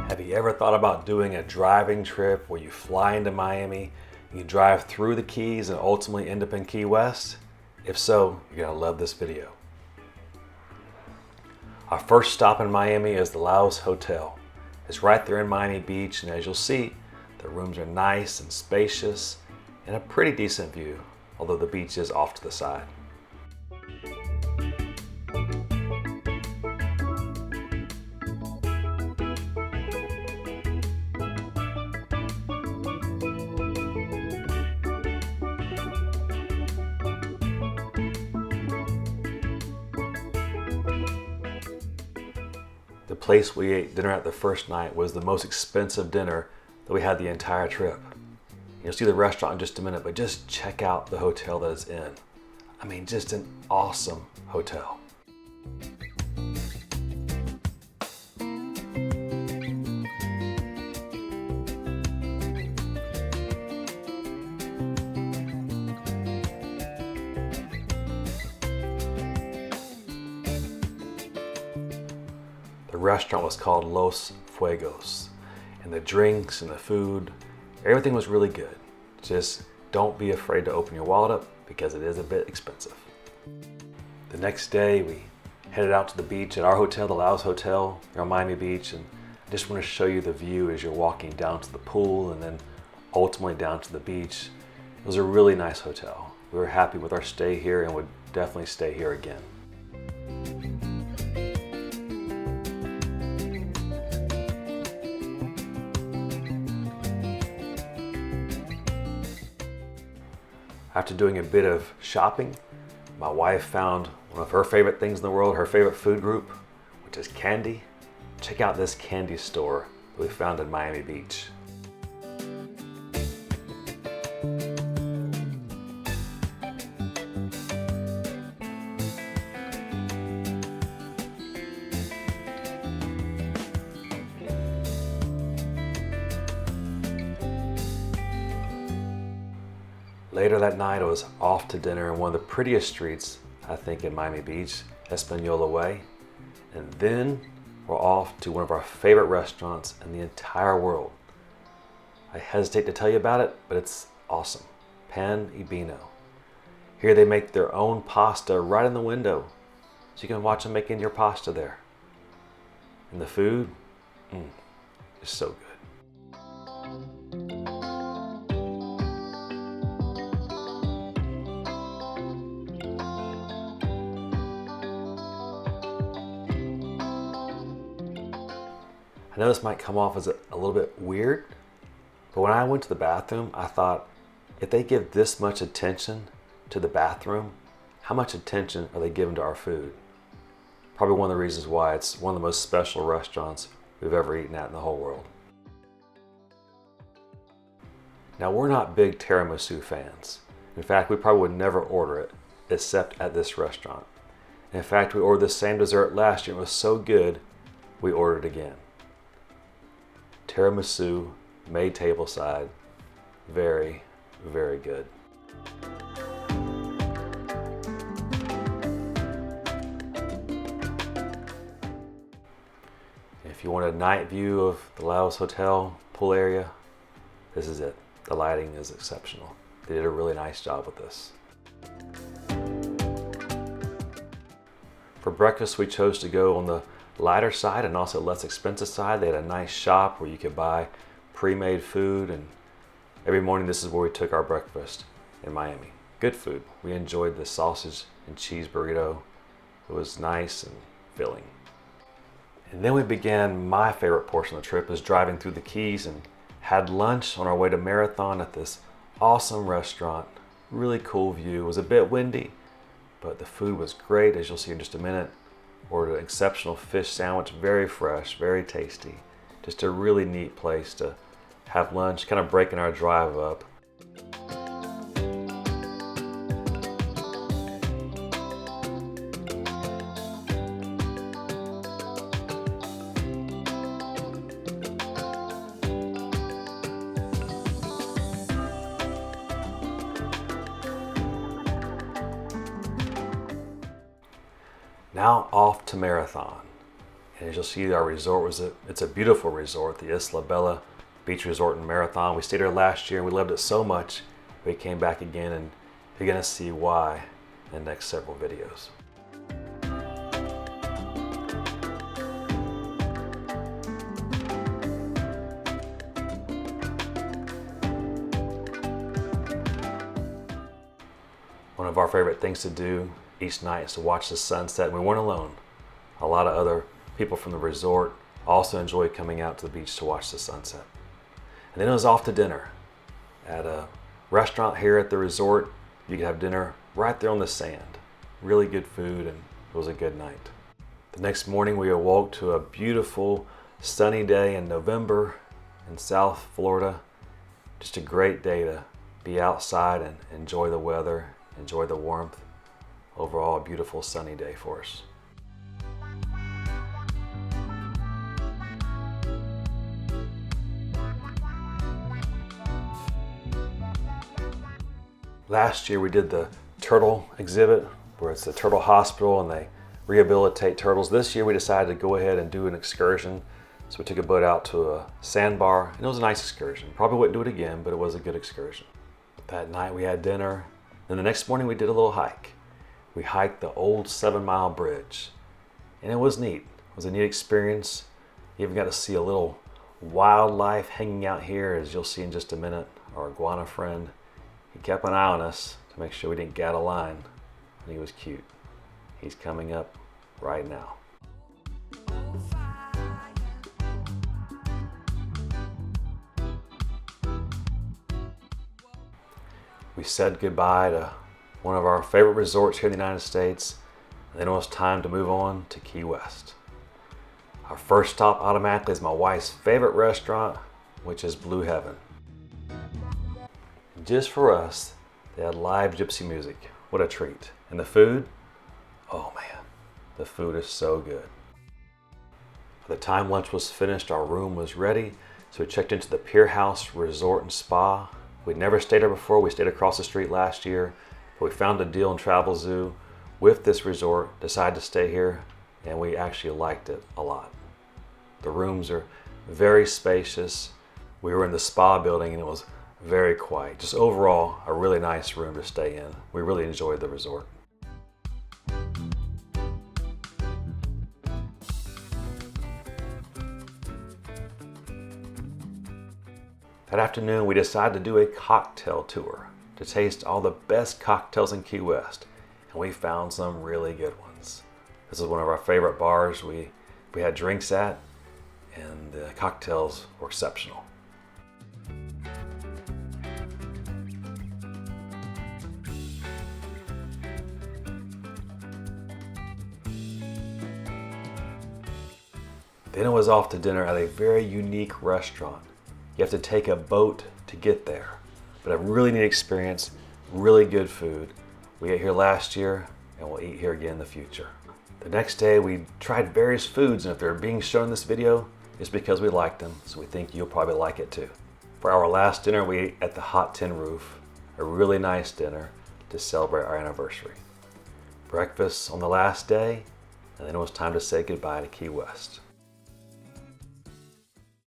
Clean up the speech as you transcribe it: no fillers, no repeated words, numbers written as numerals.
Have you ever thought about doing a driving trip where you fly into Miami, you drive through the Keys and ultimately end up in Key West? If so, you're gonna love this video. Our first stop in Miami is the Loews Hotel. It's right there in Miami Beach, and as you'll see, the rooms are nice and spacious and a pretty decent view, although the beach is off to the side. The place we ate dinner at the first night was the most expensive dinner that we had the entire trip. You'll see the restaurant in just a minute, but just check out the hotel that it's in. I mean, just an awesome hotel. The restaurant was called Los Fuegos, and the drinks and the food, everything was really good. Just don't be afraid to open your wallet up because it is a bit expensive. The next day we headed out to the beach at our hotel, the Loews Hotel here on Miami Beach, and I just want to show you the view as you're walking down to the pool and then ultimately down to the beach. It was a really nice hotel. We were happy with our stay here and would definitely stay here again. After doing a bit of shopping, my wife found one of her favorite things in the world, her favorite food group, which is candy. Check out this candy store that we found in Miami Beach. Later that night, I was off to dinner in one of the prettiest streets, I think, in Miami Beach, Espanola Way. And then we're off to one of our favorite restaurants in the entire world. I hesitate to tell you about it, but it's awesome. Pan y Vino. Here they make their own pasta right in the window, so you can watch them making your pasta there. And the food, is so good. I know this might come off as a little bit weird, but when I went to the bathroom, I thought, if they give this much attention to the bathroom, how much attention are they giving to our food? Probably one of the reasons why it's one of the most special restaurants we've ever eaten at in the whole world. Now, we're not big tiramisu fans. In fact, we probably would never order it, except at this restaurant. In fact, we ordered the same dessert last year and it was so good, we ordered it again. Tiramisu made tableside, very, very good. If you want a night view of the Loews Hotel pool area, this is it. The lighting is exceptional. They did a really nice job with this. For breakfast, we chose to go on the lighter side and also less expensive side. They had a nice shop where you could buy pre-made food, and every morning this is where we took our breakfast in Miami. Good food. We enjoyed the sausage and cheese burrito. It was nice and filling. And then we began my favorite portion of the trip, is driving through the Keys, and had lunch on our way to Marathon at this awesome restaurant. Really cool view. It was a bit windy, but the food was great, as you'll see in just a minute. Ordered an exceptional fish sandwich, very fresh, very tasty. Just a really neat place to have lunch, kind of breaking our drive up. Now off to Marathon. And as you'll see, our resort it's a beautiful resort, the Isla Bella Beach Resort and Marathon. We stayed here last year and we loved it so much, we came back again, and you're gonna see why in the next several videos. One of our favorite things to do each night is to watch the sunset, and we weren't alone. A lot of other people from the resort also enjoy coming out to the beach to watch the sunset. And then it was off to dinner. At a restaurant here at the resort, you could have dinner right there on the sand. Really good food, and it was a good night. The next morning we awoke to a beautiful sunny day in November in South Florida. Just a great day to be outside and enjoy the weather, enjoy the warmth. Overall, a beautiful sunny day for us. Last year we did the turtle exhibit, where it's the turtle hospital and they rehabilitate turtles. This year we decided to go ahead and do an excursion. So we took a boat out to a sandbar, and it was a nice excursion. Probably wouldn't do it again, but it was a good excursion. That night we had dinner. Then the next morning we did a little hike. We hiked the old 7-mile bridge, and it was neat. It was a neat experience. You even got to see a little wildlife hanging out here, as you'll see in just a minute. Our iguana friend, he kept an eye on us to make sure we didn't get out of line, and he was cute. He's coming up right now. We said goodbye to one of our favorite resorts here in the United States, and then it was time to move on to Key West. Our first stop automatically is my wife's favorite restaurant, which is Blue Heaven. And just for us, they had live gypsy music. What a treat. And the food, oh man, the food is so good. By the time lunch was finished, our room was ready, so we checked into the Pier House Resort and Spa. We'd never stayed there before. We stayed across the street last year, but we found a deal in Travel Zoo with this resort, decided to stay here, and we actually liked it a lot. The rooms are very spacious. We were in the spa building and it was very quiet. Just overall, a really nice room to stay in. We really enjoyed the resort. That afternoon, we decided to do a cocktail tour to taste all the best cocktails in Key West, and we found some really good ones. This is one of our favorite bars we had drinks at, and the cocktails were exceptional. Then it was off to dinner at a very unique restaurant. You have to take a boat to get there, but a really neat experience, really good food. We ate here last year, and we'll eat here again in the future. The next day, we tried various foods, and if they're being shown in this video, it's because we liked them, so we think you'll probably like it too. For our last dinner, we ate at the Hot Tin Roof, a really nice dinner to celebrate our anniversary. Breakfast on the last day, and then it was time to say goodbye to Key West.